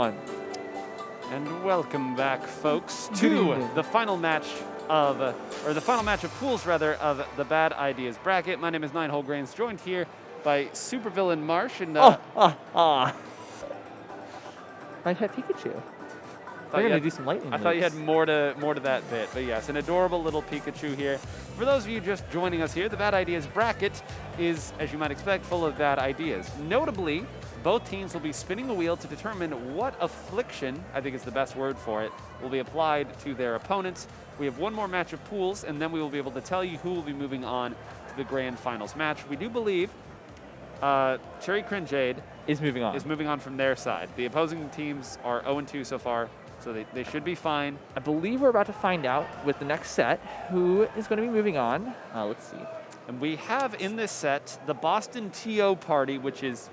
1. And welcome back, folks, to the final match of, the final match of pools, rather, of the Bad Ideas bracket. My name is Nine Whole Grains, joined here by supervillain Marsh and. My pet Pikachu. We're gonna do some lightning. I thought you had more to that bit, but yes, an adorable little Pikachu here. For those of you just joining us here, the Bad Ideas bracket is, as you might expect, full of bad ideas. Notably, both teams will be spinning the wheel to determine what affliction, I think is the best word for it, will be applied to their opponents. We have one more match of pools, and then we will be able to tell you who will be moving on to the grand finals match. We do believe Cherry Cringeade is moving on from their side. The opposing teams are 0-2 so far, so they should be fine. I believe we're about to find out with the next set who is going to be moving on. Let's see. And we have in this set the Boston TO Party, which is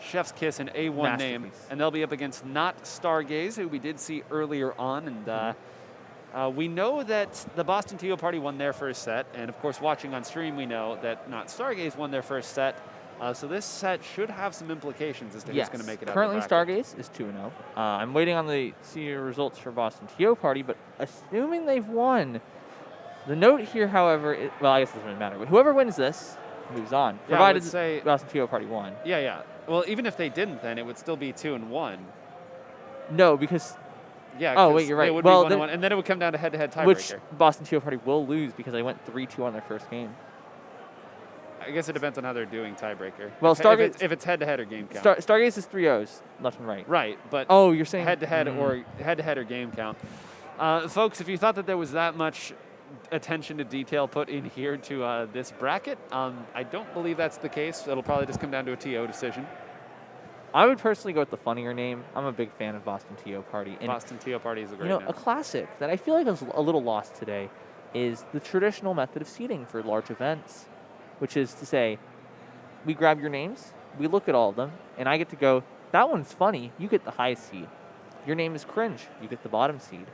chef's kiss, an A1 name. And they'll be up against Not Stargaze, who we did see earlier on. And we know that the Boston TO Party won their first set. And of course, watching on stream, we know that Not Stargaze won their first set. So this set should have some implications as to who's going to make it out. Currently, Stargaze is 2-0. I'm waiting on the senior results for Boston TO Party, but assuming they've won, the note here, however, well, I guess it doesn't really matter. But whoever wins this moves on, provided Boston TO Party won. Yeah. Well, even if they didn't, then it would still be 2-1. No, because. Yeah. Oh wait, you're right. It would be 1-1, and then it would come down to head-to-head tiebreaker. Which Boston TO Party will lose because they went 3-2 on their first game. I guess it depends on how they're doing tiebreaker. Well, Stargaze, if it's head-to-head or game count. Stargaze is 3-0s, left and right. Right, but you're saying head-to-head or game count. Folks, if you thought that there was that much attention to detail put in here to this bracket, I don't believe that's the case. It'll probably just come down to a TO decision. I would personally go with the funnier name. I'm a big fan of Boston TO Party. And Boston TO Party is a great name. A classic that I feel like is a little lost today is the traditional method of seeding for large events, which is to say, we grab your names, we look at all of them, and I get to go, that one's funny, you get the highest seed. Your name is cringe, you get the bottom seed.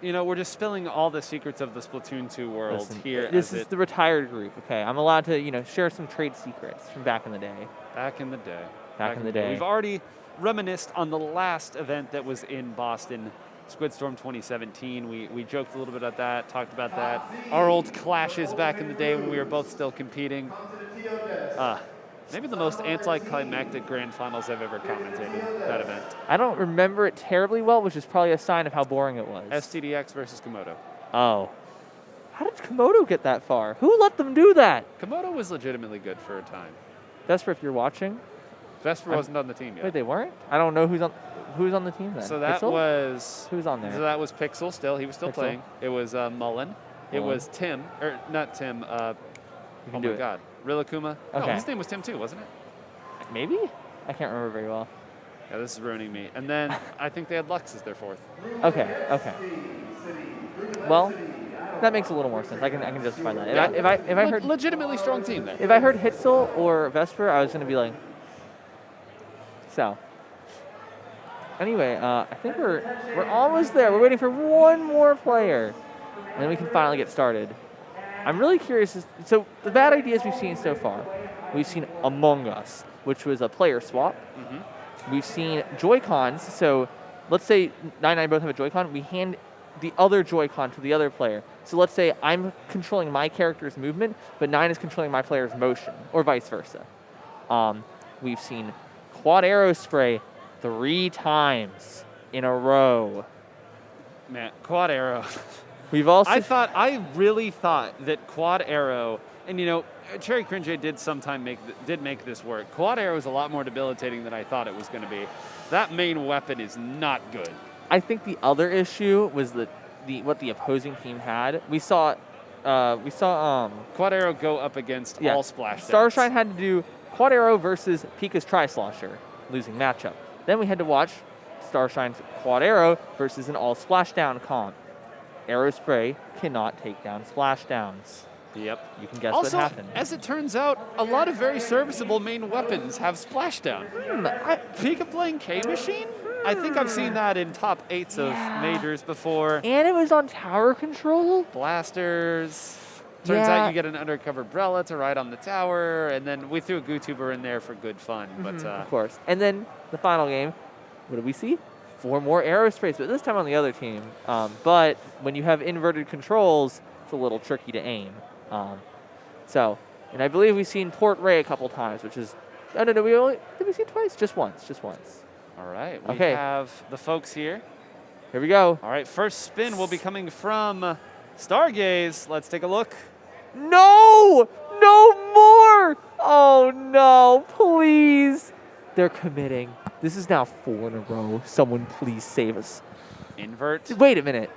We're just spilling all the secrets of the Splatoon 2 world here. This is the retired group, okay? I'm allowed to, share some trade secrets from back in the day. Back in the day. We've We've already reminisced on the last event that was in Boston, Squidstorm 2017. We joked a little bit about that, talked about that. Our old clashes back in the day when we were both still competing. Maybe the most anticlimactic grand finals I've ever commentated, that event. I don't remember it terribly well, which is probably a sign of how boring it was. STDX versus Komodo. Oh. How did Komodo get that far? Who let them do that? Komodo was legitimately good for a time. Vesper, if you're watching. Vesper wasn't on the team yet. Wait, they weren't? I don't know who's on the team then. So that was... Who's on there? So that was Pixel still. He was still playing. It was Mullen. It was Tim. Or not Tim. Oh my God. Rilakuma. Okay. No, his name was Tim too, wasn't it? Maybe? I can't remember very well. Yeah, this is ruining me. And then I think they had Lux as their fourth. Okay. Well, that makes a little more sense. I can justify that. If I heard legitimately strong team there. If I heard Hitzel or Vesper, I was going to be like, so. Anyway, I think we're almost there. We're waiting for one more player, and then we can finally get started. I'm really curious. So the bad ideas we've seen so far, we've seen Among Us, which was a player swap. Mm-hmm. We've seen Joy-Cons. So let's say 9 both have a Joy-Con. We hand the other Joy-Con to the other player. So let's say I'm controlling my character's movement, but 9 is controlling my player's motion, or vice versa. We've seen Quad Arrow Spray 3 times in a row. Man, Quad Arrow. We've also... I really thought that Quad Arrow, and Cherry Cringeade did make this work. Quad Arrow is a lot more debilitating than I thought it was going to be. That main weapon is not good. I think the other issue was what the opposing team had. We saw Quad Arrow go up against all splash. Starshine had to do Quad Arrow versus Pika's Tri-Slosher, losing matchup. Then we had to watch Starshine's Quad Arrow versus an all splashdown comp. Arrow Spray cannot take down splashdowns. Yep. You can guess also, what happened. As it turns out, a lot of very serviceable main weapons have splashdown. Pika playing K-Machine? I think I've seen that in top 8s of majors before. And it was on tower control? Blasters. Turns out you get an undercover umbrella to ride on the tower, and then we threw a GooTuber in there for good fun. But of course. And then the final game, what do we see? 4 more aerosprays, but this time on the other team. But when you have inverted controls, it's a little tricky to aim. And I believe we've seen Port Ray a couple times, which is, I don't know, did we see it twice? Just once. All right, we Okay. have the folks here. Here we go. All right, first spin will be coming from Stargaze. Let's take a look. No! No more! Oh no, please. They're committing. This is now 4 in a row. Someone please save us. Invert. Wait a minute.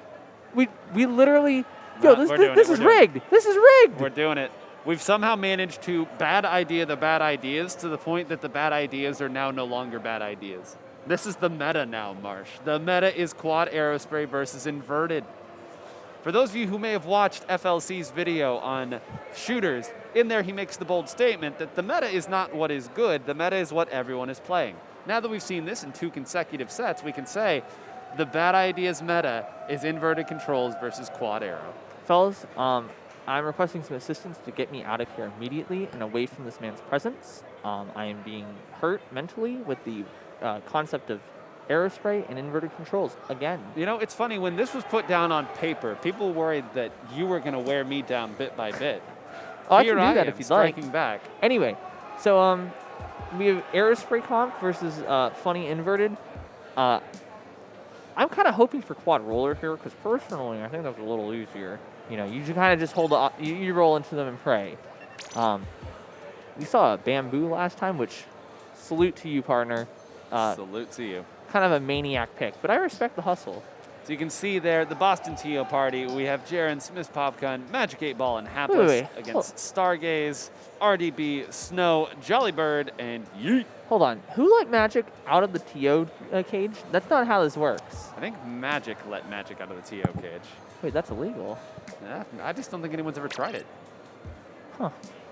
We literally, No, this we're doing this it, is we're doing rigged. This is rigged. We're doing it. We've somehow managed to bad idea the bad ideas to the point that the bad ideas are now no longer bad ideas. This is the meta now, Marsh. The meta is quad aerospray versus inverted. For those of you who may have watched FLC's video on shooters, in there he makes the bold statement that the meta is not what is good, the meta is what everyone is playing. Now that we've seen this in 2 consecutive sets, we can say the bad ideas meta is inverted controls versus quad aero. Fellas, I'm requesting some assistance to get me out of here immediately and away from this man's presence. I am being hurt mentally with the concept of aerospray and inverted controls again. You know, it's funny, when this was put down on paper, people worried that you were going to wear me down bit by bit. Oh, Here I can do that am, if you'd like. striking back. Anyway, so we have aerospray comp versus funny inverted. I'm kind of hoping for quad roller here because personally I think that's a little easier. You know, you kind of just hold you roll into them and pray. We saw a bamboo last time, which salute to you, partner. Salute to you. Kind of a maniac pick, but I respect the hustle. So you can see there, the Boston TO party, we have Jaren, Smith Popgun, Magic 8 Ball, and Hapless Wait. against Stargaze, RDB, Snow, Jollybird, and Yeet. Hold on. Who let Magic out of the TO cage? That's not how this works. I think Magic let Magic out of the TO cage. Wait, that's illegal. Yeah, I just don't think anyone's ever tried it. Huh.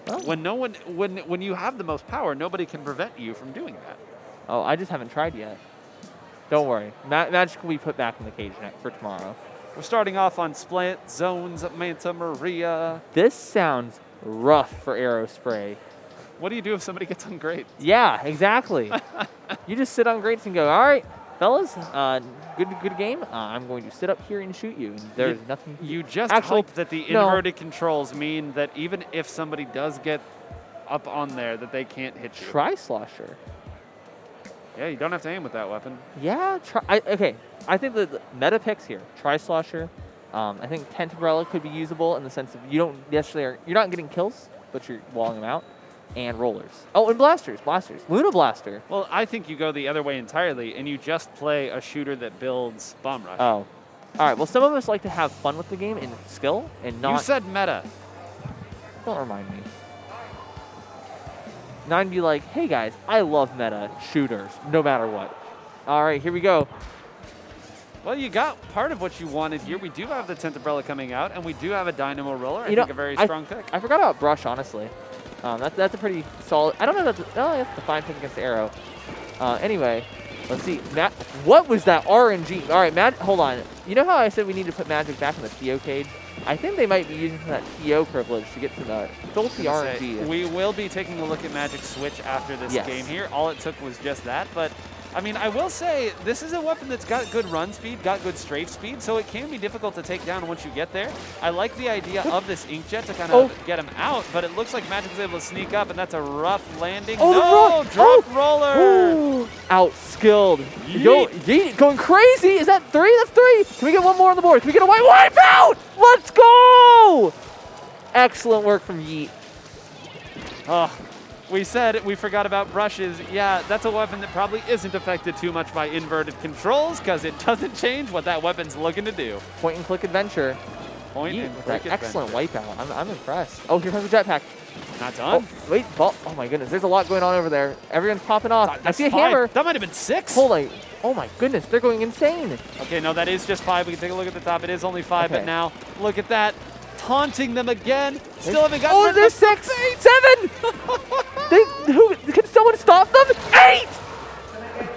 Well, When you have the most power, nobody can prevent you from doing that. oh, I just haven't tried yet. Don't worry. Magic will be put back in the cage for tomorrow. We're starting off on Split, Zones, Manta Maria. This sounds rough for aerospray. What do you do if somebody gets on great? Yeah, exactly. You just sit on grates and go, all right, fellas, good game. I'm going to sit up here and shoot you. And there's nothing. You just Actually, hope that the no. inverted controls mean that even if somebody does get up on there, that they can't hit you. Try Slosher. Yeah, you don't have to aim with that weapon. Yeah, okay. I think the meta picks here. Try Slosher. I think Tent Umbrella could be usable in the sense of you're not getting kills, but you're walling them out. And rollers. Oh, and blasters. Luna Blaster. Well, I think you go the other way entirely, and you just play a shooter that builds Bomb Rush. Oh. All right. Well, some of us like to have fun with the game and skill and not. You said meta. Don't remind me. Now I'd be like, hey guys, I love meta shooters, no matter what. All right, here we go. Well, you got part of what you wanted here. We do have the Tent Umbrella coming out, and we do have a Dynamo Roller. I think a very strong pick. I forgot about Brush, honestly. That's a pretty solid. I don't know if that's the fine pick against the Arrow. Anyway, let's see. Matt, what was that RNG? All right, Matt, hold on. You know how I said we need to put Magic back in the TO cage? I think they might be using that TO privilege to get some filthy RNG. We will be taking a look at Magic Switch after this game here. All it took was just that, but I mean, I will say this is a weapon that's got good run speed, got good strafe speed, so it can be difficult to take down once you get there. I like the idea of this Inkjet to kind of get him out, but it looks like Magic was able to sneak up, and that's a rough landing. Oh, no, drop roller! Ooh, outskilled. Yeet, going crazy. Is that 3? That's 3. Can we get one more on the board? Can we get a wipe out? Let's go! Excellent work from Yeet. Oh. We said we forgot about brushes. Yeah, that's a weapon that probably isn't affected too much by inverted controls because it doesn't change what that weapon's looking to do. Point and click adventure. Point and click adventure. Excellent wipeout. I'm impressed. Oh, here comes the jetpack. Not done. Oh, wait, ball. Oh my goodness, there's a lot going on over there. Everyone's popping off. I see a 5. hammer. That might have been 6. Hold on. Oh my goodness, they're going insane. Okay, no, that is just 5. We can take a look at the top. It is only 5, but now look at that. Taunting them again. Still haven't gotten rid of there's 6, 7. Can someone stop them? 8.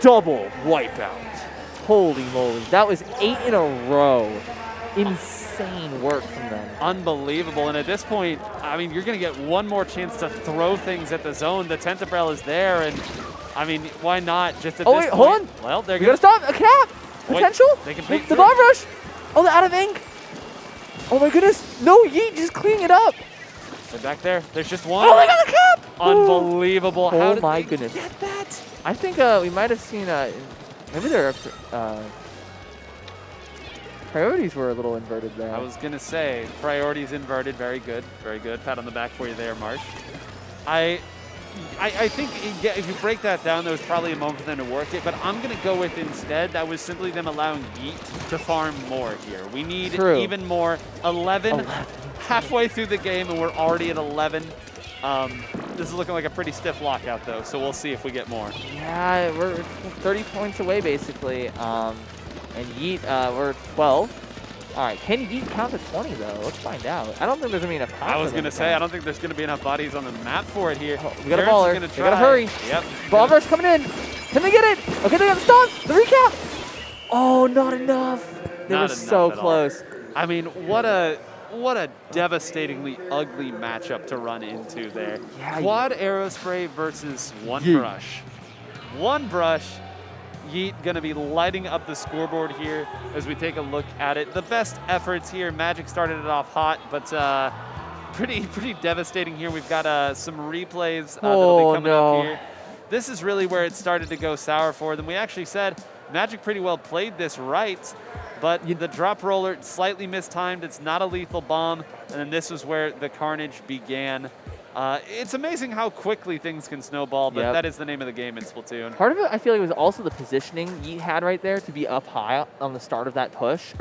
Double wipeout. Holy moly, that was 8 in a row. Insane work from them. Unbelievable. And at this point, I mean, you're going to get one more chance to throw things at the zone. The Tent Umbrella is there, and I mean, why not just at Oh, this wait, point? hold on. Well, they're We going gotta to stop. A cap. Wait, Potential. they can The paint the through. bomb rush. Oh, the out of ink. Oh my goodness. No, Yeet just cleaning it up. They're back there. There's just one. Oh, they got the cap. Unbelievable. How Oh did my they goodness. get that? I think we might have seen, maybe their priorities were a little inverted there. I was going to say, priorities inverted. Very good. Very good. Pat on the back for you there, Marsh. I think if you break that down, there was probably a moment for them to work it, but I'm going to go with instead that was simply them allowing Yeet to farm more here. We need even more. 11, halfway through the game, and we're already at 11. This is looking like a pretty stiff lockout, though, so we'll see if we get more. Yeah, we're 30 points away, basically. And Yeet, we're 12. All right, can Yeet count to 20, though? Let's find out. I don't think there's going to be enough time. I was going to say, I don't think there's going to be enough bodies on the map for it here. Oh, we got a baller. We got to hurry. Yep. Ball rush coming in. Can they get it? Okay, they got the stop. The recap. Oh, not enough. They were so close. I mean, what a devastatingly ugly matchup to run into there. Yeah, Quad Aerospray versus One Yeet. Brush. One Brush. Yeet going to be lighting up the scoreboard here as we take a look at it. The best efforts here. Magic started it off hot, but pretty devastating here. We've got some replays that'll be coming up here. This is really where it started to go sour for them. We actually said Magic pretty well played this right, but the drop roller slightly mistimed. It's not a lethal bomb, and then this was where the carnage began. It's amazing how quickly things can snowball, but that is the name of the game in Splatoon. Part of it, I feel like, was also the positioning Yeet had right there to be up high on the start of that push,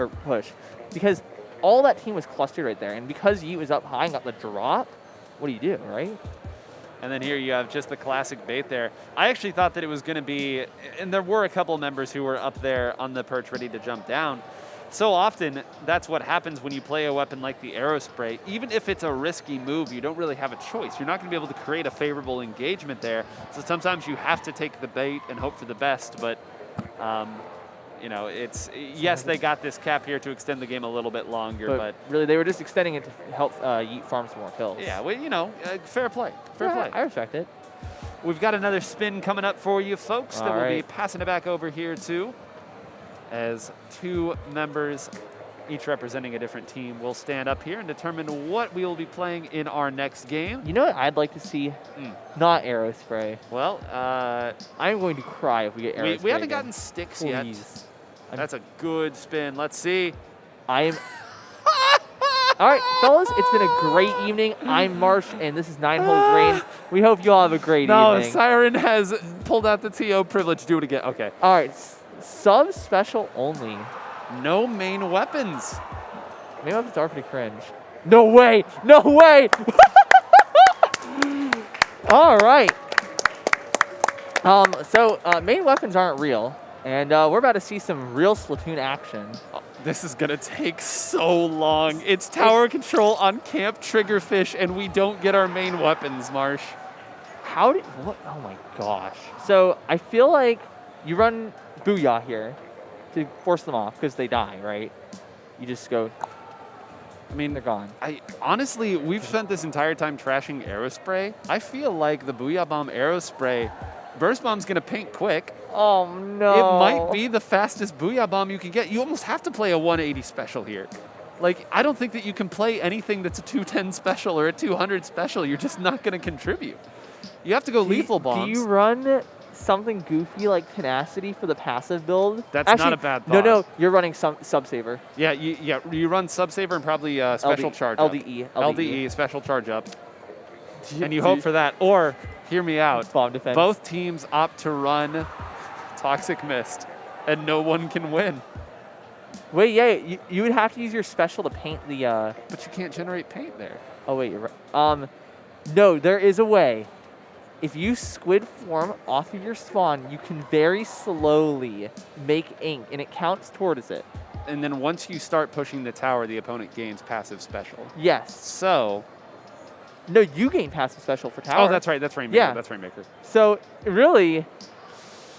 because all that team was clustered right there, and because Yeet was up high and got the drop, what do, right? And then here you have just the classic bait there. I actually thought that it was going to be, and there were a couple members who were up there on the perch ready to jump down. So often, that's what happens when you play a weapon like the Aerospray. Even if it's a risky move, you don't really have a choice. You're not going to be able to create a favorable engagement there. So sometimes you have to take the bait and hope for the best. But, you know, yes, they got this cap here to extend the game a little bit longer. But really, they were just extending it to help Yeet farm some more kills. Yeah, well, you know, fair play. Fair play. I respect it. We've got another spin coming up for you, folks, that we'll be passing it back over here to. As two members, each representing a different team, will stand up here and determine what we will be playing in our next game. You know what I'd like to see? Not Aerospray. Well, I'm going to cry if we get Aerospray. We haven't gotten sticks yet. That's a good spin. Let's see. All right, fellas, it's been a great evening. I'm Marsh, and this is 9 Holes Reigns. We hope you all have a great evening. No, Siren has pulled out the TO privilege. Do it again. Okay. All right. Sub special only. No main weapons. Main weapons are pretty cringe. No way! No way! All right. So main weapons aren't real, and we're about to see some real Splatoon action. This is gonna take so long. It's tower control on Camp Triggerfish, and we don't get our main weapons, Marsh. What? Oh my gosh. So I feel like you run Booyah here to force them off because they die, right? You just go. I mean, they're gone. Honestly, we've spent this entire time trashing Aerospray. I feel like the Booyah Bomb Aerospray, Burst Bomb's gonna paint quick. Oh no. It might be the fastest Booyah Bomb you can get. You almost have to play a 180 special here. Like, I don't think that you can play anything that's a 210 special or a 200 special. You're just not gonna contribute. You have to go lethal bombs. Do you run something goofy like Tenacity for the passive build? That's actually, not a bad thought. No, you're running Subsaver. Yeah, you run Subsaver and probably special charge LDE. up. LDE, special charge up. And you hope for that. Or, hear me out, bomb defense. Both teams opt to run Toxic Mist, and no one can win. Wait, yeah, you would have to use your special to paint the... But you can't generate paint there. Oh, wait, you're right. No, there is a way. If you squid form off of your spawn, you can very slowly make ink, and it counts towards it. And then once you start pushing the tower, the opponent gains passive special. Yes. So... No, you gain passive special for tower. Oh, that's right. That's Rainmaker. Yeah. That's Rainmaker. So, really,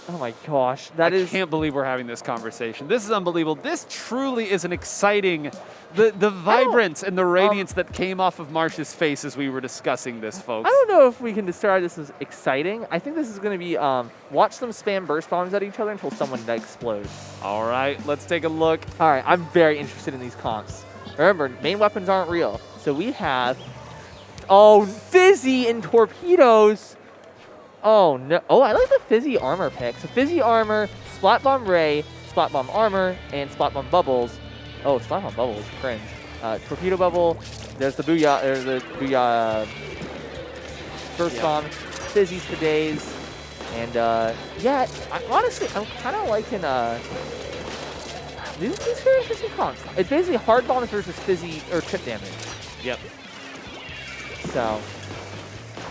Oh my gosh, that I is. can't believe we're having this conversation. This is unbelievable. This truly is an exciting, the vibrance and the radiance that came off of Marsh's face as we were discussing this, folks. I don't know if we can describe this as exciting. I think this is going to be watch them spam burst bombs at each other until someone explodes. All right, let's take a look. All right, I'm very interested in these comps. Remember, main weapons aren't real, so we have Fizzy and torpedoes. Oh no! Oh, I like the Fizzy armor pick. So Fizzy armor, Splat Bomb Ray, Splat Bomb armor, and Splat Bomb bubbles. Oh, Splat Bomb bubbles, cringe. Torpedo bubble. There's the Booyah. There's the Booyah Burst Bomb. Fizzy's for days. And yeah, honestly, I'm kind of liking these are interesting comps. It's basically hard bombs versus Fizzy or chip damage. Yep. So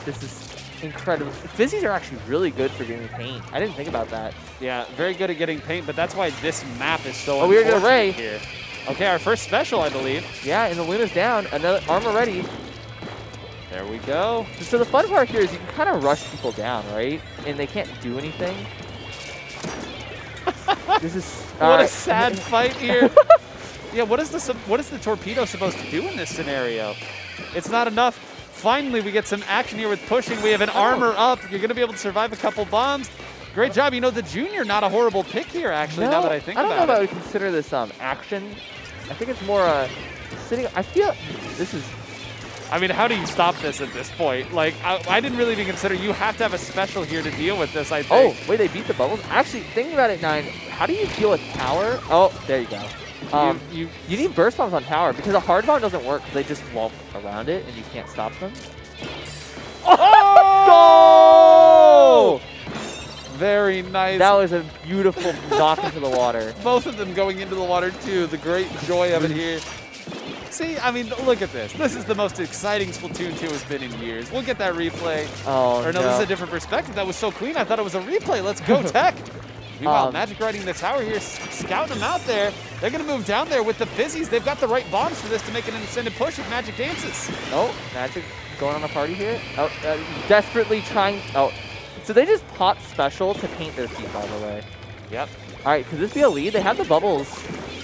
this is incredible. Fizzies are actually really good for getting paint. I didn't think about that. Yeah, very good at getting paint, but that's why this map is so Oh, we're gonna unfortunate Ray. here. Okay, our first special, I believe. Yeah, and the Luna's down. Another armor ready. There we go. So the fun part here is you can kind of rush people down, right? And they can't do anything. This is What a sad fight here. Yeah, what is the torpedo supposed to do in this scenario? It's not enough. Finally, we get some action here with pushing. We have an armor up. You're going to be able to survive a couple bombs. Great job. You know, the Junior, not a horrible pick here, actually, now that I think about it. I don't know if I would consider this action. I think it's more sitting. I feel this is. I mean, how do you stop this at this point? Like, I didn't really even consider you have to have a special here to deal with this, I think. Oh, wait, they beat the bubbles? Actually, thinking about it, 9, how do you deal with power? Oh, there you go. You need burst bombs on power because a hard bomb doesn't work because they just walk around it and you can't stop them. Oh! Very nice. That was a beautiful knock into the water. Both of them going into the water, too. The great joy of it here. See, I mean, look at this. This is the most exciting Splatoon 2 has been in years. We'll get that replay. Oh, or no, this is a different perspective. That was so clean. I thought it was a replay. Let's go, Tech. Meanwhile, Magic riding the tower here, scouting them out there. They're going to move down there with the Fizzies. They've got the right bombs for this to make an extended push if Magic dances. Oh, Magic going on a party here. Oh, desperately trying. Oh, so they just pop special to paint their feet, by the way. Yep. All right, could this be a lead? They have the bubbles.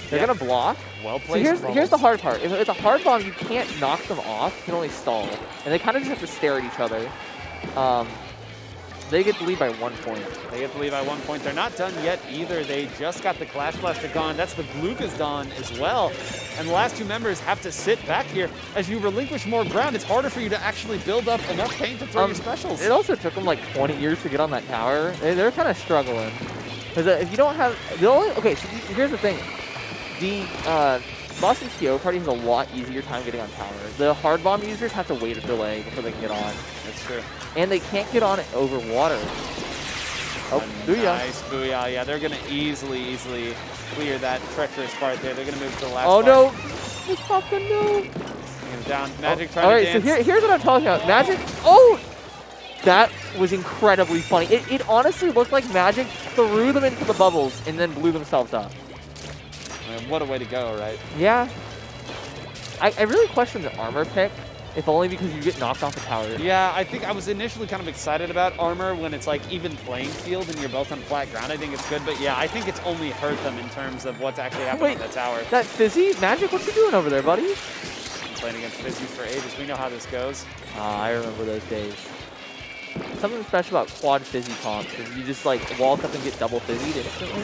They're going to block. Well played. So here's the hard part. If it's a hard bomb, you can't knock them off. You can only stall. And they kind of just have to stare at each other. They get the lead by 1 point. They get the lead by 1 point. They're not done yet either. They just got the Clash Blaster gone. That's the Glukas gone as well. And the last two members have to sit back here. As you relinquish more ground, it's harder for you to actually build up enough paint to throw your specials. It also took them like 20 years to get on that tower. They're kind of struggling. Because if you don't have... Okay, so here's the thing. The Boston TO party has a lot easier time getting on tower. The hard bomb users have to wait a delay before they can get on. That's true. And they can't get on it over water. Oh, Booyah. Nice Booyah. Yeah, they're going to easily clear that treacherous part there. They're going to move to the last part. No. It's Papa, no. Down. Magic trying to dance. So here's what I'm talking about. Magic. Oh! That was incredibly funny. It honestly looked like Magic threw them into the bubbles and then blew themselves up. Man, what a way to go, right? Yeah. I really question the armor pick, if only because you get knocked off the tower. Yeah, I think I was initially kind of excited about armor when it's like even playing field and you're both on flat ground. I think it's good, but yeah, I think it's only hurt them in terms of what's actually happening on the tower. That Fizzy? Magic, what you doing over there, buddy? Playing against Fizzies for ages. We know how this goes. I remember those days. Something special about quad Fizzy comps, and you just like walk up and get double Fizzied instantly.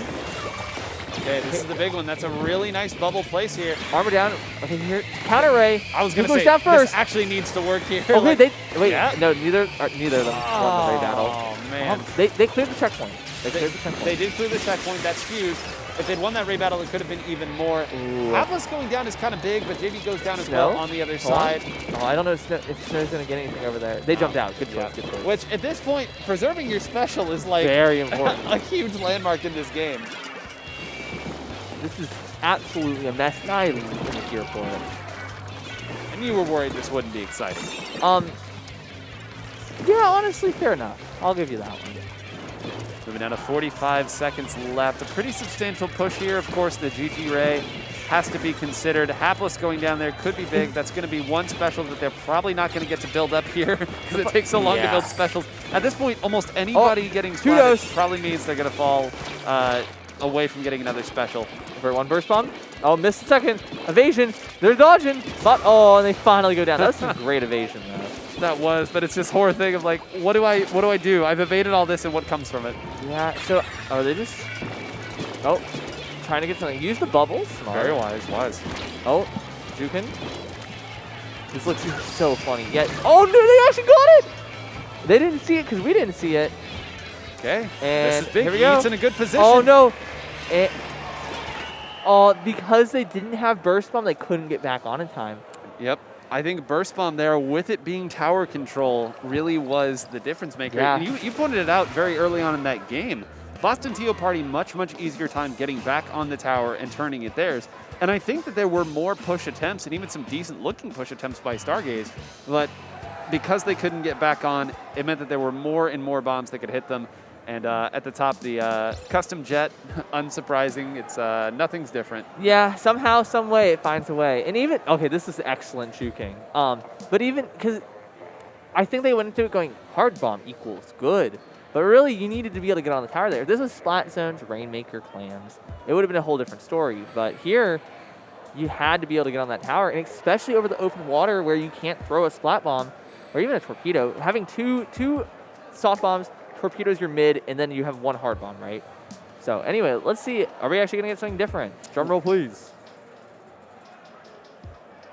Okay, this is the big one. That's a really nice bubble place here. Armor down. Okay, here. Counter Ray. I was going to say, down first. This actually needs to work here. Oh, like, wait, yeah. No, neither of them won the Ray battle. Oh, man. They cleared the checkpoint. They did clear the checkpoint. That's huge. If they'd won that Ray battle, it could have been even more. Atlas going down is kind of big, but JV goes down as well on the other side. Oh, I don't know if Snow's going to get anything over there. They jumped out. Good choice, good choice. Which, at this point, preserving your special is like very important. A huge landmark in this game. This is absolutely a mess. Not even here for it. And you were worried this wouldn't be exciting. Yeah, honestly, fair enough. I'll give you that one. Moving down to 45 seconds left. A pretty substantial push here. Of course, the GG Ray has to be considered. Hapless going down there could be big. That's going to be one special that they're probably not going to get to build up here because it takes so long to build specials. At this point, almost anybody getting splatted probably means they're going to fall away from getting another special. For one burst bomb. Oh, missed the second. Evasion. They're dodging. But, oh, and they finally go down. That was some great evasion, though. That was, but it's this horror thing of like, what do I do? I've evaded all this, and what comes from it? Yeah. So, are they just? Oh, trying to get something. Use the bubbles. Smart. Very wise. Oh, Jukin. This looks so funny. Yet, oh no, they actually got it. They didn't see it because we didn't see it. Okay. And this is big. Here we go. He's in a good position. Oh no. Because they didn't have burst bomb, they couldn't get back on in time. Yep. I think burst bomb there, with it being tower control, really was the difference maker. Yeah. And you pointed it out very early on in that game. Boston Teal Party much easier time getting back on the tower and turning it theirs. And I think that there were more push attempts and even some decent looking push attempts by Stargaze, but because they couldn't get back on, it meant that there were more and more bombs that could hit them. And at the top, the custom jet, unsurprising, it's nothing's different. Yeah, somehow, some way, it finds a way. And even, okay, this is excellent juking. But even, because I think they went into it going, hard bomb equals good. But really, you needed to be able to get on the tower there. If this was Splat Zones, Rainmaker, Clams, it would have been a whole different story. But here, you had to be able to get on that tower, and especially over the open water where you can't throw a Splat Bomb or even a Torpedo. Having two soft bombs, torpedoes your mid, and then you have one hard bomb, right? So anyway, let's see. Are we actually going to get something different? Drum roll, please.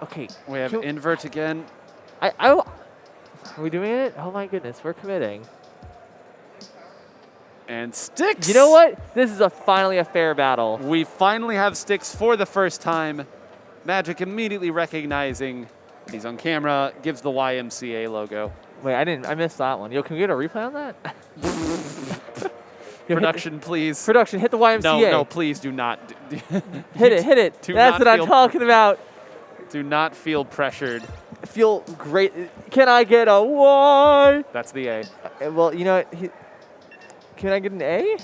Okay. We have invert again. Are we doing it? Oh my goodness, we're committing. And sticks. You know what? This is finally a fair battle. We finally have sticks for the first time. Magic immediately recognizing he's on camera, gives the YMCA logo. Wait, I missed that one. Yo, can we get a replay on that? Production, please. Production, hit the YMCA. No, please do not. Hit it. That's what I'm talking about. Do not feel pressured. Feel great. Can I get a Y? That's the A. Well, you know what? Can I get an A?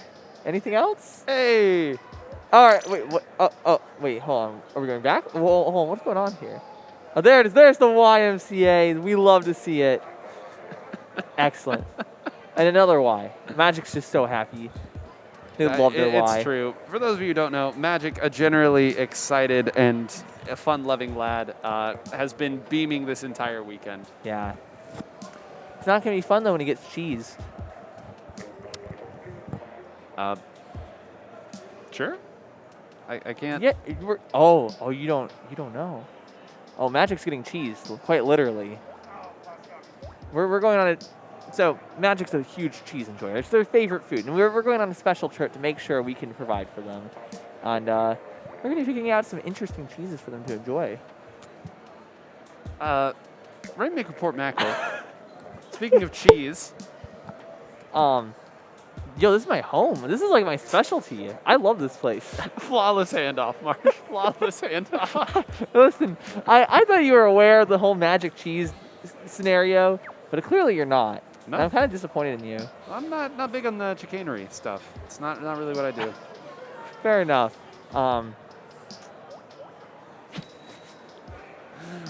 Anything else? A. All right, wait, what? Wait, hold on. Are we going back? Well, hold on, what's going on here? Oh, there it is. There's the YMCA. We love to see it. Excellent. And another Y. Magic's just so happy. They love their Y. It's true. For those of you who don't know, Magic, a generally excited and a fun-loving lad, has been beaming this entire weekend. Yeah. It's not going to be fun, though, when he gets cheese. Sure. I can't. Yeah. You don't know. Oh, Magic's getting cheese, quite literally. We're going on it. So Magic's a huge cheese enjoyer. It's their favorite food, and we're going on a special trip to make sure we can provide for them. And we're going to be picking out some interesting cheeses for them to enjoy. Rainmaker Port Mackerel. Speaking of cheese. Yo, this is my home. This is like my specialty. I love this place. Flawless handoff, Marsh. Flawless handoff. Listen, I thought you were aware of the whole Magic cheese scenario, but clearly you're not. No. I'm kind of disappointed in you. I'm not big on the chicanery stuff. It's not really what I do. Fair enough. We're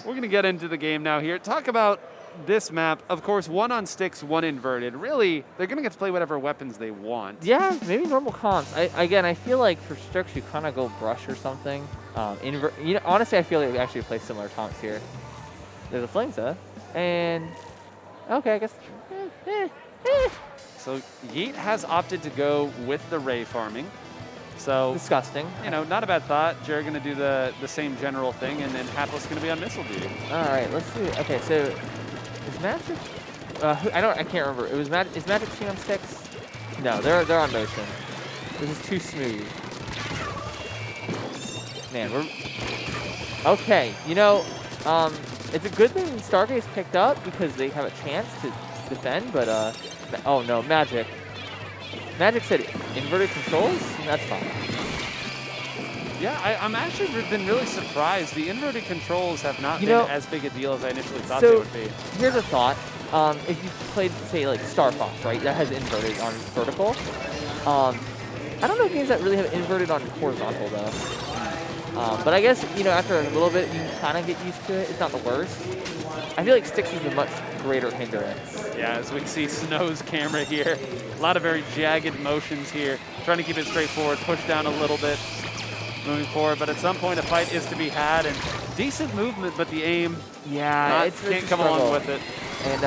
going to get into the game now here. Talk about this map. Of course, one on sticks, one inverted. Really, they're going to get to play whatever weapons they want. Yeah, maybe normal comps. I feel like for sticks, you kind of go brush or something. Honestly, I feel like we actually play similar comps here. There's a flames, huh? And, okay, I guess. So Yeet has opted to go with the Ray farming. So disgusting. Not a bad thought. Jared going to do the same general thing, and then Hapless going to be on missile duty. All right, let's see. Okay, so is Magic? I can't remember. Is Magic seen on sticks? No, they're on motion. This is too smooth. Man, okay. It's a good thing Stargaze picked up because they have a chance to defend. But oh no, Magic. Magic said inverted controls? That's fine. Yeah, I'm actually been really surprised. The inverted controls have not been as big a deal as I initially thought they would be. Here's a thought. If you played, say, like Star Fox, right? That has inverted on vertical. I don't know games that really have inverted on horizontal, though. But I guess, you know, after a little bit, you kind of get used to it. It's not the worst. I feel like sticks is a much greater hindrance. Yeah, as we see Snow's camera here, a lot of very jagged motions here, trying to keep it straightforward, push down a little bit, moving forward. But at some point, a fight is to be had, and decent movement, but the aim, can't come along with it. And,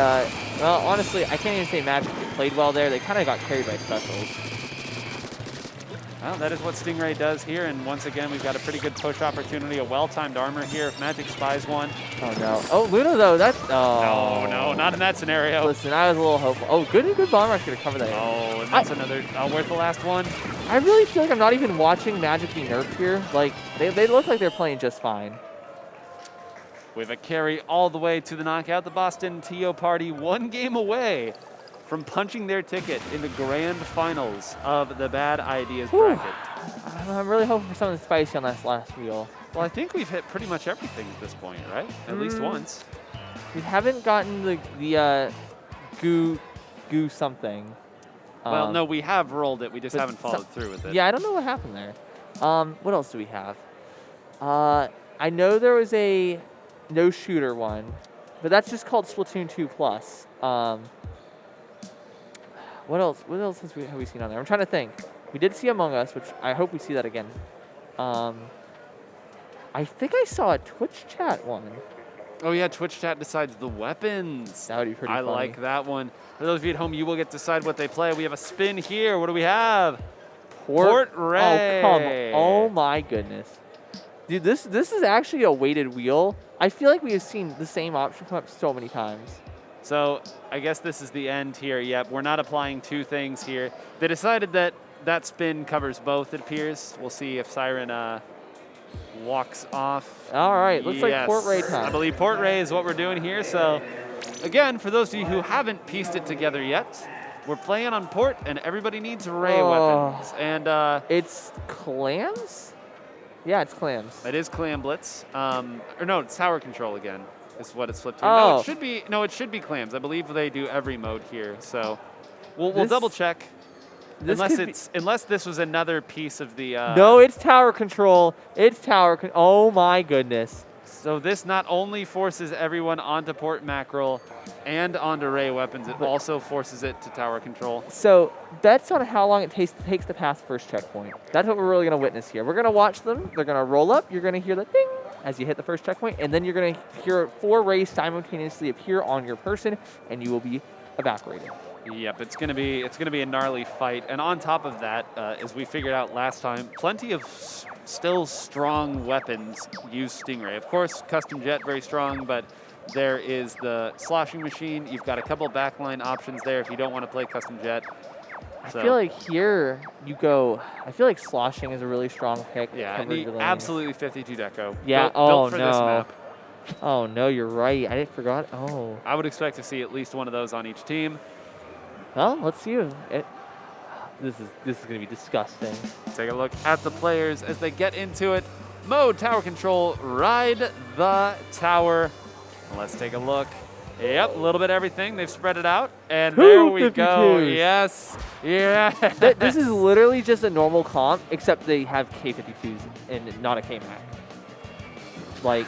well, honestly, I can't even say Magic played well there. They kind of got carried by specials. Well, that is what Stingray does here, and once again, we've got a pretty good push opportunity, a well-timed armor here if Magic spies one. Oh, no. Oh, Luna, though, that's... Oh. No, not in that scenario. Listen, I was a little hopeful. Oh, good bomb rush going to cover that. Oh, and that's another... where's the last one? I really feel like I'm not even watching Magic be nerfed here. Like, they look like they're playing just fine. We have a carry all the way to the knockout. The Boston TO Party 1 game away from punching their ticket in the grand finals of the Bad Ideas bracket. I'm really hoping for something spicy on this last wheel. Well, I think we've hit pretty much everything at this point, right? At least once. We haven't gotten the goo something. Well, no, we have rolled it. We just haven't followed through with it. Yeah, I don't know what happened there. What else do we have? I know there was a no shooter one, but that's just called Splatoon 2 Plus. What else? What else have we seen on there? I'm trying to think. We did see Among Us, which I hope we see that again. I think I saw a Twitch chat one. Oh yeah, Twitch chat decides the weapons. That would be pretty funny. I like that one. For those of you at home, you will get to decide what they play. We have a spin here. What do we have? Port Ray. Oh, come on. Oh my goodness. Dude, this is actually a weighted wheel. I feel like we have seen the same option come up so many times. So I guess this is the end here. Yep, we're not applying two things here. They decided that that spin covers both, it appears. We'll see if Siren walks off. All right, looks like Port Ray time. I believe Port Ray is what we're doing here. So again, for those of you who haven't pieced it together yet, we're playing on Port, and everybody needs Ray weapons. And it's clams? Yeah, it's clams. It is Clam Blitz. Or no, it's Tower Control again. Is what it's flipped to. Oh. No, it should be. No, it should be clams. I believe they do every mode here. So we'll double check. Unless this was another piece of the. No, it's Tower Control. It's oh my goodness. So this not only forces everyone onto Port Mackerel and onto Ray weapons, it also forces it to Tower Control. So bets on how long it takes to pass first checkpoint. That's what we're really going to witness here. We're going to watch them. They're going to roll up. You're going to hear the ding as you hit the first checkpoint, and then you're going to hear 4 rays simultaneously appear on your person, and you will be evaporated. Yep, it's gonna be a gnarly fight, and on top of that, as we figured out last time, plenty of still strong weapons use Stingray. Of course, Custom Jet very strong, but there is the sloshing machine. You've got a couple backline options there if you don't want to play Custom Jet. So. I feel like here you go. I feel like sloshing is a really strong pick. Yeah, absolutely 52 deco. Yeah. Built for this map. Oh no, you're right. I forgot. Oh. I would expect to see at least one of those on each team. Well, let's see. This is going to be disgusting. Take a look at the players as they get into it. Mode, Tower Control, ride the tower. Let's take a look. Yep, a little bit of everything. They've spread it out. And there we go. Yes. Yeah. This is literally just a normal comp, except they have K52s and not a K-Mac. Like,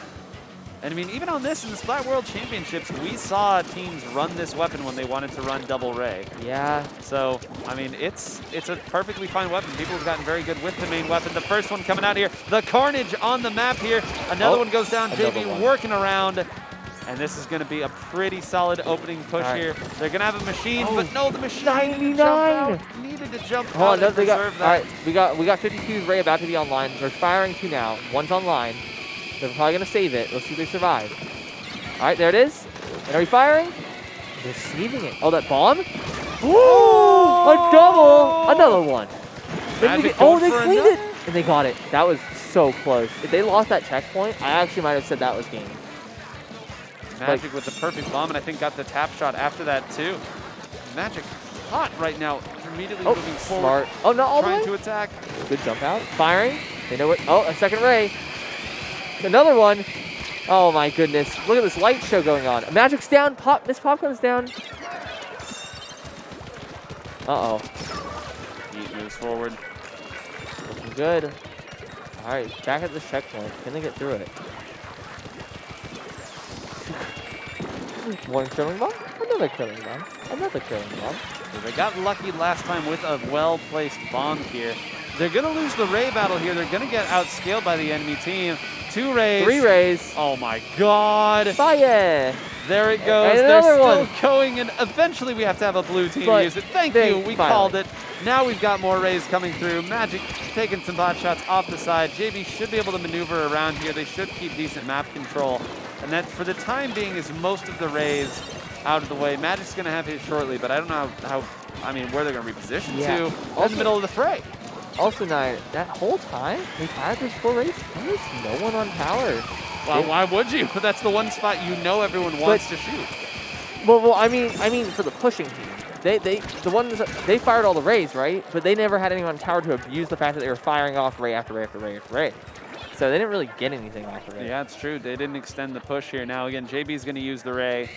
and I mean, even on this in the Splat World Championships, we saw teams run this weapon when they wanted to run double Ray. Yeah. So, I mean, it's a perfectly fine weapon. People have gotten very good with the main weapon. The first one coming out here, the Carnage on the map here. Another one goes down. JB working around. And this is going to be a pretty solid opening push here. They're going to have a machine, but no, the machine 99 needed to jump out and preserve that. All right, we got 52's Ray about to be online. They're firing 2 now. One's online. They're probably going to save it. Let's see if they survive. All right, there it is. And are we firing? They're saving it. Oh, that bomb? Ooh, a double. Another one. They cleaned it. And they got it. That was so close. If they lost that checkpoint, I actually might have said that was game. Magic with the perfect bomb, and I think got the tap shot after that, too. Magic hot right now. Immediately moving forward. Smart. Oh, no, all trying to attack. Good jump out. Firing. They know what. Oh, a second Ray. Another one. Oh my goodness. Look at this light show going on. Magic's down. Miss Popcorn's down. Uh-oh. Heat moves forward. Looking good. All right, back at this checkpoint. Can they get through it? One curling bomb, another curling bomb, another curling bomb. So they got lucky last time with a well-placed bomb here. They're going to lose the Ray battle here. They're going to get outscaled by the enemy team. 2 Rays. 3 Rays. Oh my god. Fire! There it goes. And They're another still one. going, and eventually we have to have a blue team But use it. Thank they you. We finally. called it. Now we've got more Rays coming through. Magic taking some bot shots off the side. JB should be able to maneuver around here. They should keep decent map control. And that, for the time being, is most of the Rays out of the way. Magic's going to have his shortly, but I don't know where they're going to reposition to. Yeah. In the middle of the fray. Also, Nine, that whole time we've had this 4 Rays, there's no one on tower. Well, why would you? That's the one spot you know everyone wants to shoot. Well, I mean, for the pushing team, they fired all the Rays, right? But they never had anyone on tower to abuse the fact that they were firing off Ray after Ray after Ray after Ray. So they didn't really get anything off of it. Yeah, it's true. They didn't extend the push here. Now again, JB's going to use the Ray.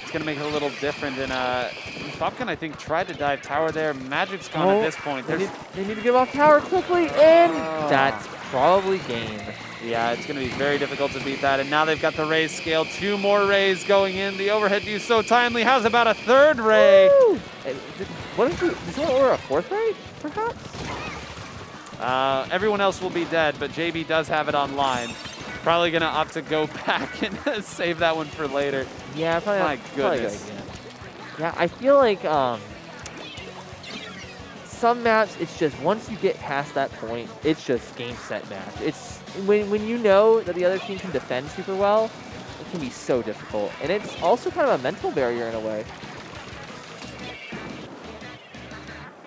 It's going to make it a little different. And Popkin, I think, tried to dive tower there. Magic's gone at this point. They need to get off tower quickly, and that's probably game. Yeah, it's going to be very difficult to beat that. And now they've got the Rays scaled. 2 more Rays going in. The overhead view so timely. How's about a 3rd Ray? Woo! Does someone order a 4th Ray, perhaps? Everyone else will be dead, but JB does have it online. Probably going to opt to go back and save that one for later. Yeah, probably. My goodness. Probably yeah, I feel like some maps, it's just once you get past that point, it's just game, set, match. It's when you know that the other team can defend super well, it can be so difficult. And it's also kind of a mental barrier in a way.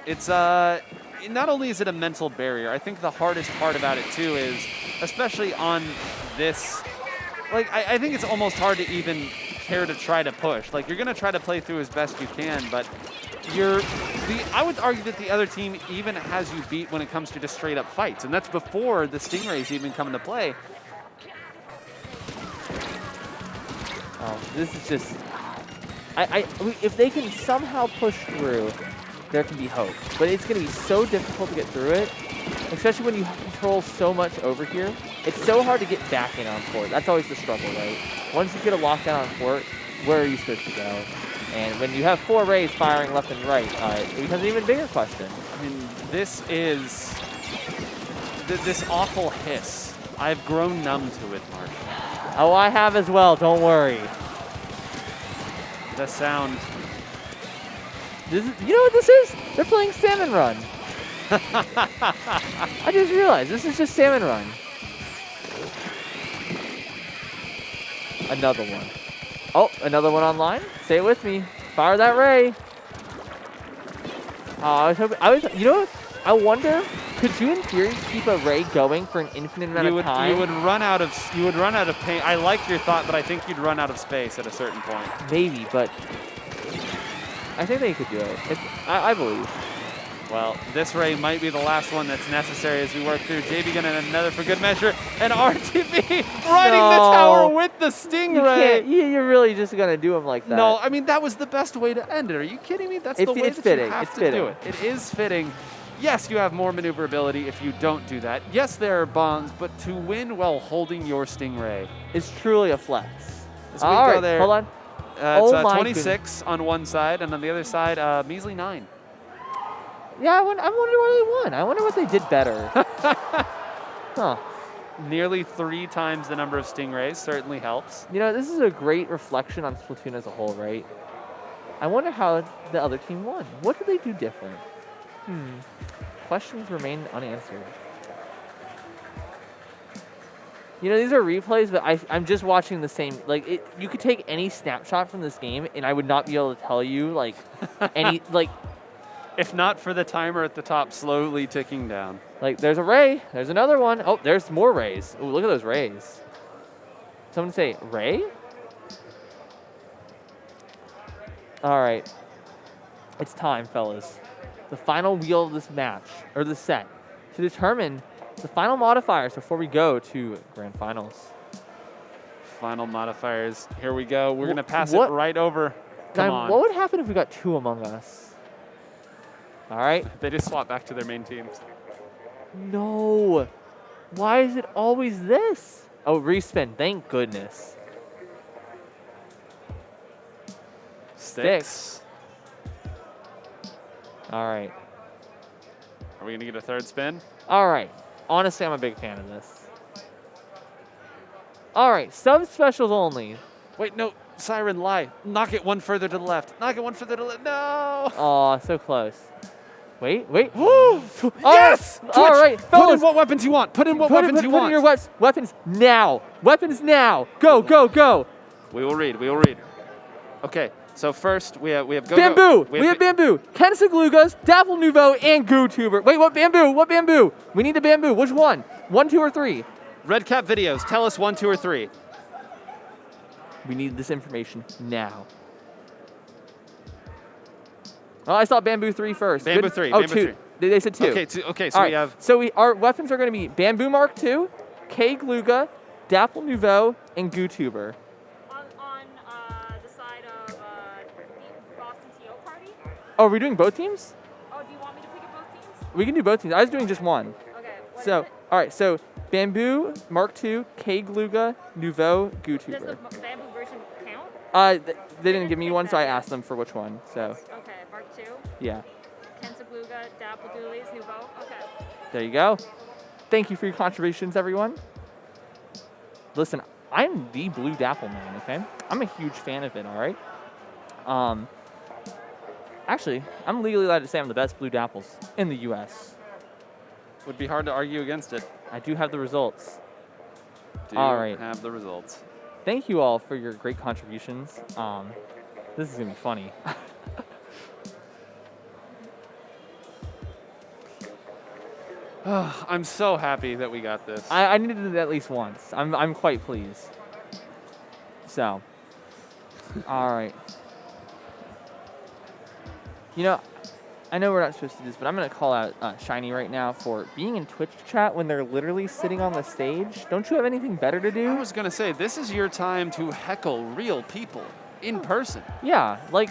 It's not only is it a mental barrier, I think the hardest part about it too is, especially on this, like I think it's almost hard to even care to try to push. Like, you're gonna try to play through as best you can, but I would argue that the other team even has you beat when it comes to just straight up fights, and that's before the Stingrays even come into play. Oh, this is just, if they can somehow push through, there can be hope. But it's going to be so difficult to get through it, especially when you control so much over here. It's so hard to get back in on court. That's always the struggle, right? Once you get a lockdown on court, where are you supposed to go? And when you have 4 Rays firing left and right, it becomes an even bigger question. I mean, this is this awful hiss. I've grown numb to it, Mark. Oh, I have as well. Don't worry. The sound. You know what this is? They're playing Salmon Run. I just realized this is just Salmon Run. Another one. Oh, another one online. Say it with me. Fire that Ray. Oh, I was hoping. You know what? I wonder. Could you, in theory, keep a Ray going for an infinite amount of time? You would run out of pain. I like your thought, but I think you'd run out of space at a certain point. Maybe, but I think they could do it. I believe. Well, this Ray might be the last one that's necessary as we work through. JB gonna another for good measure, and RTB riding the tower with the Stingray. You're really just gonna do him like that? No, I mean that was the best way to end it. Are you kidding me? That's the way that you have to do it. It is fitting. Yes, you have more maneuverability if you don't do that. Yes, there are bombs, but to win while holding your Stingray is truly a flex. So we go there. Hold on. It's 26 on one side, and on the other side, measly 9. Yeah, I wonder why they won. I wonder what they did better. Huh. Nearly 3 times the number of Stingrays certainly helps. You know, this is a great reflection on Splatoon as a whole, right? I wonder how the other team won. What did they do different? Questions remain unanswered. You know, these are replays, but I'm just watching the same. Like, you could take any snapshot from this game, and I would not be able to tell you, like, any, like... If not for the timer at the top slowly ticking down. Like, there's a Ray. There's another one. Oh, there's more Rays. Oh, look at those Rays. Someone say, Ray? All right. It's time, fellas. The final wheel of this match, or this set, to determine the final modifiers before we go to Grand Finals. Final modifiers. Here we go. We're going to pass it right over. Come on. What would happen if we got 2 Among Us? All right. They just swap back to their main teams. No. Why is it always this? Oh, respin. Thank goodness. Sticks. All right. Are we going to get a third spin? All right. Honestly, I'm a big fan of this. All right. Sub-specials only. Wait, no. Siren, lie. Knock it one further to the left. Knock it one further to the left. No. Aw, so close. Wait. Woo! Yes! Twitch, All right, put fellas. in what weapons you want. Put in what weapons you Put want. in your weapons now. Weapons now. Go, go, go. We will read. We will read. Okay. So first we have go. Bamboo. We have bamboo. Kensaglugas, Dapple Nouveau, and GooTuber. Wait, what bamboo? What bamboo? We need the bamboo. Which one? 1, 2, or 3? Red Cap videos. Tell us 1, 2, or 3. We need this information now. Oh, I saw bamboo 3 first. Bamboo Good. 3. Oh, Bamboo 2. 3. They said 2. Okay. Okay. So All we right. have. So our weapons are going to be bamboo Mark II, K-Gluga, Dapple Nouveau, and GooTuber. On the side of the Boston TO party? Oh, are we doing both teams? Oh, do you want me to pick up both teams? We can do both teams. I was doing just one. Okay. What So, is it? all right. So, bamboo Mark II, K-Gluga, Nouveau, Does GooTuber. the bamboo version count? They didn't give me one, so I asked them for which one. So, Okay, Mark II, yeah. Kensagluga, Dapple Doolies, Nouveau. Okay. There you go. Thank you for your contributions, everyone. Listen, I'm the Blue Dapple man, okay? I'm a huge fan of it, all right? Actually, I'm legally allowed to say I'm the best Blue Dapples in the U.S. Would be hard to argue against it. I do have the results. Do All right. have the results. Thank you all for your great contributions. This is going to be funny. I'm so happy that we got this. I needed it at least once. I'm quite pleased. So, all right. You know, I know we're not supposed to do this, but I'm going to call out Shiny right now for being in Twitch chat when they're literally sitting on the stage. Don't you have anything better to I do? was going to say, this is your time to heckle real people in person. Yeah, like,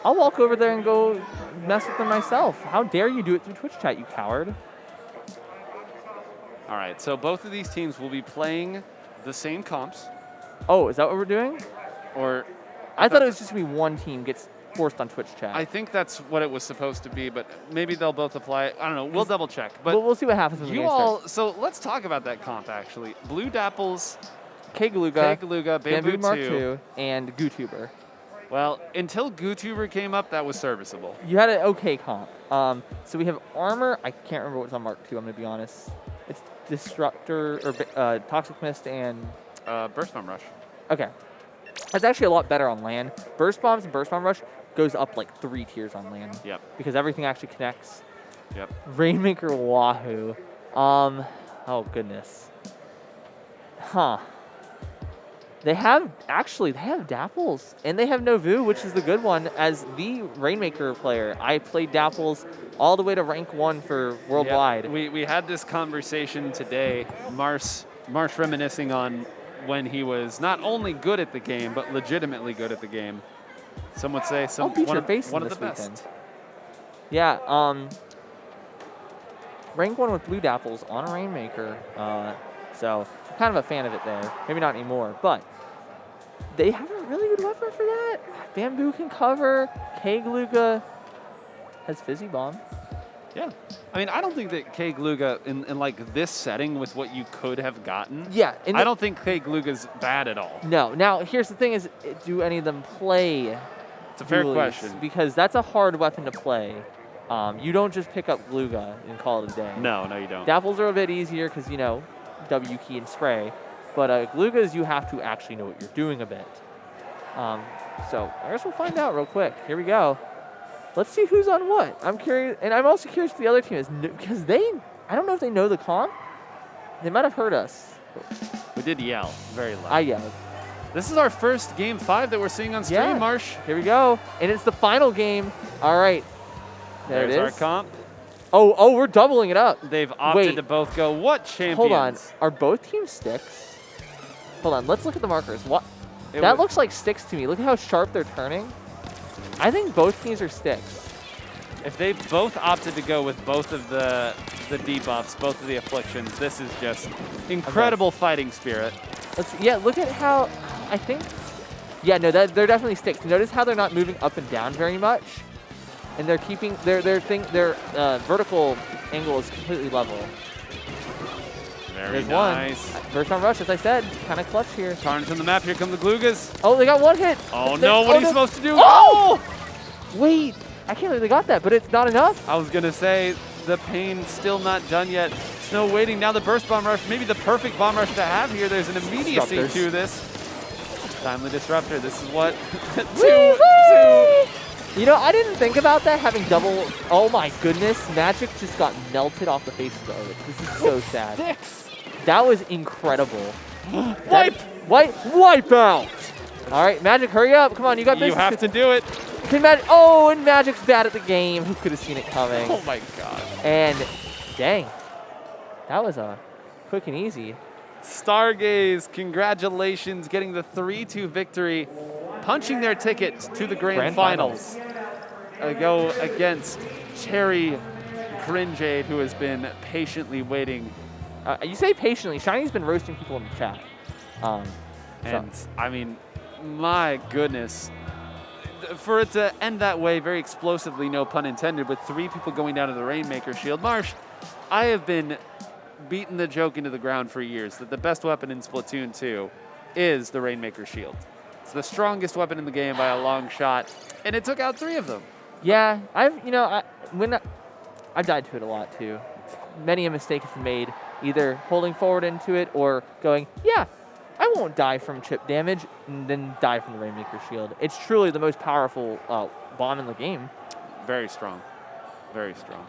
I'll walk over there and go mess with them myself. How dare you do it through Twitch chat, you coward? All right, so both of these teams will be playing the same comps. Oh, is that what we're doing? Or I thought it was just going to be one team gets forced on Twitch chat. I think that's what it was supposed to be, but maybe they'll both apply it. I don't know. We'll double check. But we'll see what happens when the you game all, starts. so let's talk about that comp, actually. Blue Dapples, K-Gluga, Bamboo Mark 2. II, and GooTuber. Well, until GooTuber came up, that was serviceable. You had an okay comp. So we have Armor. I can't remember what's on Mark II, I'm going to be honest. It's Disruptor, or Toxic Mist, and... Burst Bomb Rush. Okay. That's actually a lot better on land. Burst Bombs and Burst Bomb Rush goes up like 3 tiers on land. Yep. Because everything actually connects. Yep. Rainmaker Wahoo. Oh, goodness. Huh. They have Dapples, and they have Novu, which is the good one. As the Rainmaker player, I played Dapples all the way to rank 1 for worldwide. Yep. We had this conversation today. Marsh reminiscing on when he was not only good at the game, but legitimately good at the game. Some would say I'll beat one your of, face one in of the this best. weekend. Yeah, rank 1 with Blue Dapples on a Rainmaker. So I'm kind of a fan of it there. Maybe not anymore, but they have a really good weapon for that. Bamboo can cover. K-Gluga has Fizzy Bomb. Yeah. I mean, I don't think that K-Gluga, in like this setting with what you could have gotten, Yeah. I don't think K-Gluga's bad at all. No. Now, here's the thing is, do any of them play? It's a fair Dualies? question. Because that's a hard weapon to play. You don't just pick up Gluga and call it a day. No, you don't. Dapples are a bit easier because, you know, W key and spray. But Glugas, you have to actually know what you're doing a bit. So I guess we'll find out real quick. Here we go. Let's see who's on what. I'm curious, and I'm also curious what the other team is, because I don't know if they know the comp. They might have heard us. We did yell very loud. I yelled. This is our first Game 5 that we're seeing on stream, Yeah. Marsh. Here we go. And it's the final game. All right. There There's it our is. comp. Oh, we're doubling it up. They've opted Wait. to both go. What champions? Hold on. Are both teams sticks? Hold on. Let's look at the markers. What? It That was- looks like sticks to me. Look at how sharp they're turning. I think both teams are sticks. If they both opted to go with both of the debuffs, both of the afflictions, this is just incredible fighting spirit. Yeah, look at how, I think, yeah, no, they're definitely sticks. Notice how they're not moving up and down very much, and they're keeping their vertical angle is completely level. Very There's nice. one. First round rush, as I said, kind of clutch here. Tarns on the map. Here come the Glugas. Oh, they got one hit. Oh no, what are you supposed to do? Oh! Wait, I can't believe they got that, but it's not enough. I was gonna say, the pain still not done yet. Snow waiting, now the burst bomb rush, maybe the perfect bomb rush to have here. There's an immediacy to this. Timely disruptor, this is what, two. You know, I didn't think about that, having double, oh my goodness, Magic just got melted off the face of it. This is so sad. Six. That was incredible. Wipe out. All right, Magic, hurry up. Come on, you got business. You have to do it. Oh, and Magic's bad at the game. Who could have seen it coming? Oh my god. And dang, that was quick and easy. Stargaze, congratulations, getting the 3-2 victory, punching their ticket to the Grand Finals. Go against Cherry Cringeade, who has been patiently waiting. You say patiently. Shiny's been roasting people in the chat. And I mean, my goodness. For it to end that way, very explosively, no pun intended, with 3 people going down to the Rainmaker Shield. Marsh, I have been beating the joke into the ground for years that the best weapon in Splatoon 2 is the Rainmaker Shield. It's the strongest weapon in the game by a long shot, and it took out 3 of them. Yeah, I've died to it a lot too. Many a mistake has been made, either holding forward into it or going, yeah, I won't die from chip damage, and then die from the Rainmaker Shield. It's truly the most powerful bomb in the game. Very strong. Very strong.